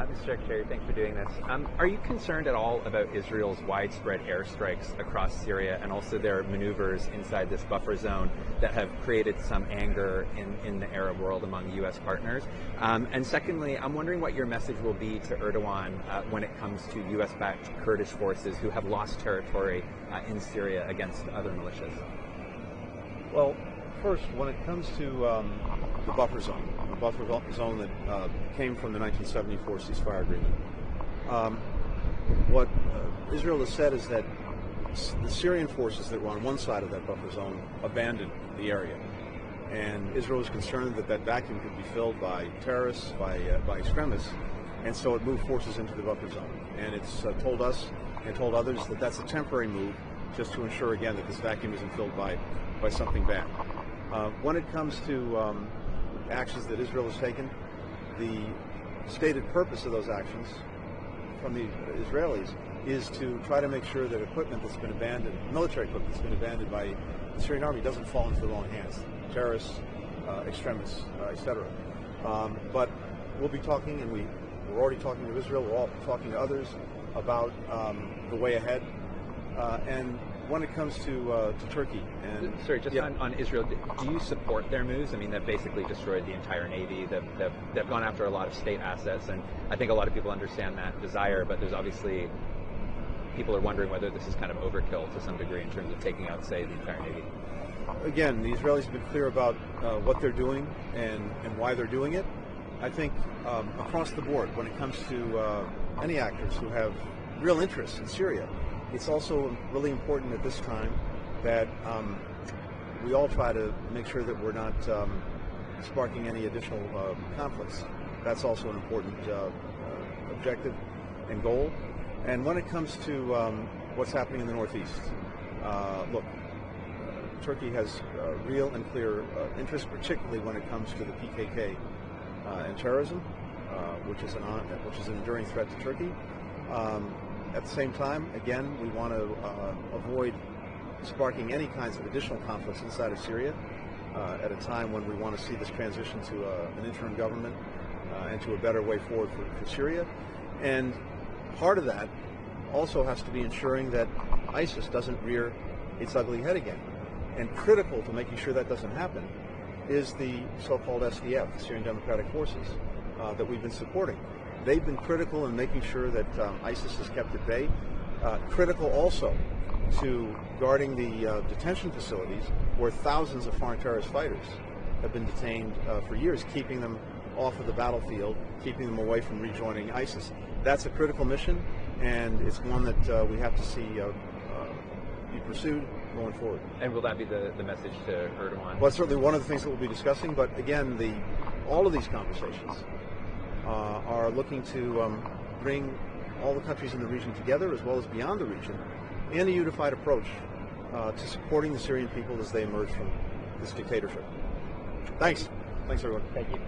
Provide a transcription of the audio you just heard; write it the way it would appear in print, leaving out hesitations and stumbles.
Mr. Secretary, thanks for doing this. Are you concerned at all about Israel's widespread airstrikes across Syria and also their maneuvers inside this buffer zone that have created some anger in the Arab world among U.S. partners? And secondly, I'm wondering what your message will be to Erdogan when it comes to U.S.-backed Kurdish forces who have lost territory in Syria against other militias. Well, first, when it comes to the buffer zone that came from the 1974 ceasefire agreement, what Israel has said is that the Syrian forces that were on one side of that buffer zone abandoned the area. And Israel is concerned that that vacuum could be filled by terrorists, by extremists, and so it moved forces into the buffer zone. And it's told us and told others that that's a temporary move just to ensure, again, that this vacuum isn't filled by something bad. When it comes to actions that Israel has taken, the stated purpose of those actions from the Israelis is to try to make sure that equipment that's been abandoned, military equipment that's been abandoned by the Syrian army, doesn't fall into the wrong hands, terrorists, extremists, etc. But we'll be talking, and we're already talking to Israel, we're all talking to others about the way ahead. And when it comes to Turkey and... Sorry, just on Israel, do you support their moves? I mean, they've basically destroyed the entire Navy. They've gone after a lot of state assets, and I think a lot of people understand that desire, but there's obviously... people are wondering whether this is kind of overkill to some degree in terms of taking out, say, the entire Navy. Again, the Israelis have been clear about what they're doing and why they're doing it. I think across the board, when it comes to any actors who have real interests in Syria, it's also really important at this time that we all try to make sure that we're not sparking any additional conflicts. That's also an important objective and goal. And when it comes to what's happening in the Northeast, look, Turkey has real and clear interest, particularly when it comes to the PKK and terrorism, which is an enduring threat to Turkey. At the same time, again, we want to avoid sparking any kinds of additional conflicts inside of Syria at a time when we want to see this transition to an interim government and to a better way forward for Syria. And part of that also has to be ensuring that ISIS doesn't rear its ugly head again. And critical to making sure that doesn't happen is the so-called SDF, the Syrian Democratic Forces, that we've been supporting. They've been critical in making sure that ISIS is kept at bay. Critical also to guarding the detention facilities where thousands of foreign terrorist fighters have been detained for years, keeping them off of the battlefield, keeping them away from rejoining ISIS. That's a critical mission, and it's one that we have to see be pursued going forward. And will that be the message to Erdogan? Well, it's certainly one of the things that we'll be discussing, but again, all of these conversations are looking to bring all the countries in the region together, as well as beyond the region, in a unified approach to supporting the Syrian people as they emerge from this dictatorship. Thanks. Thanks, everyone. Thank you.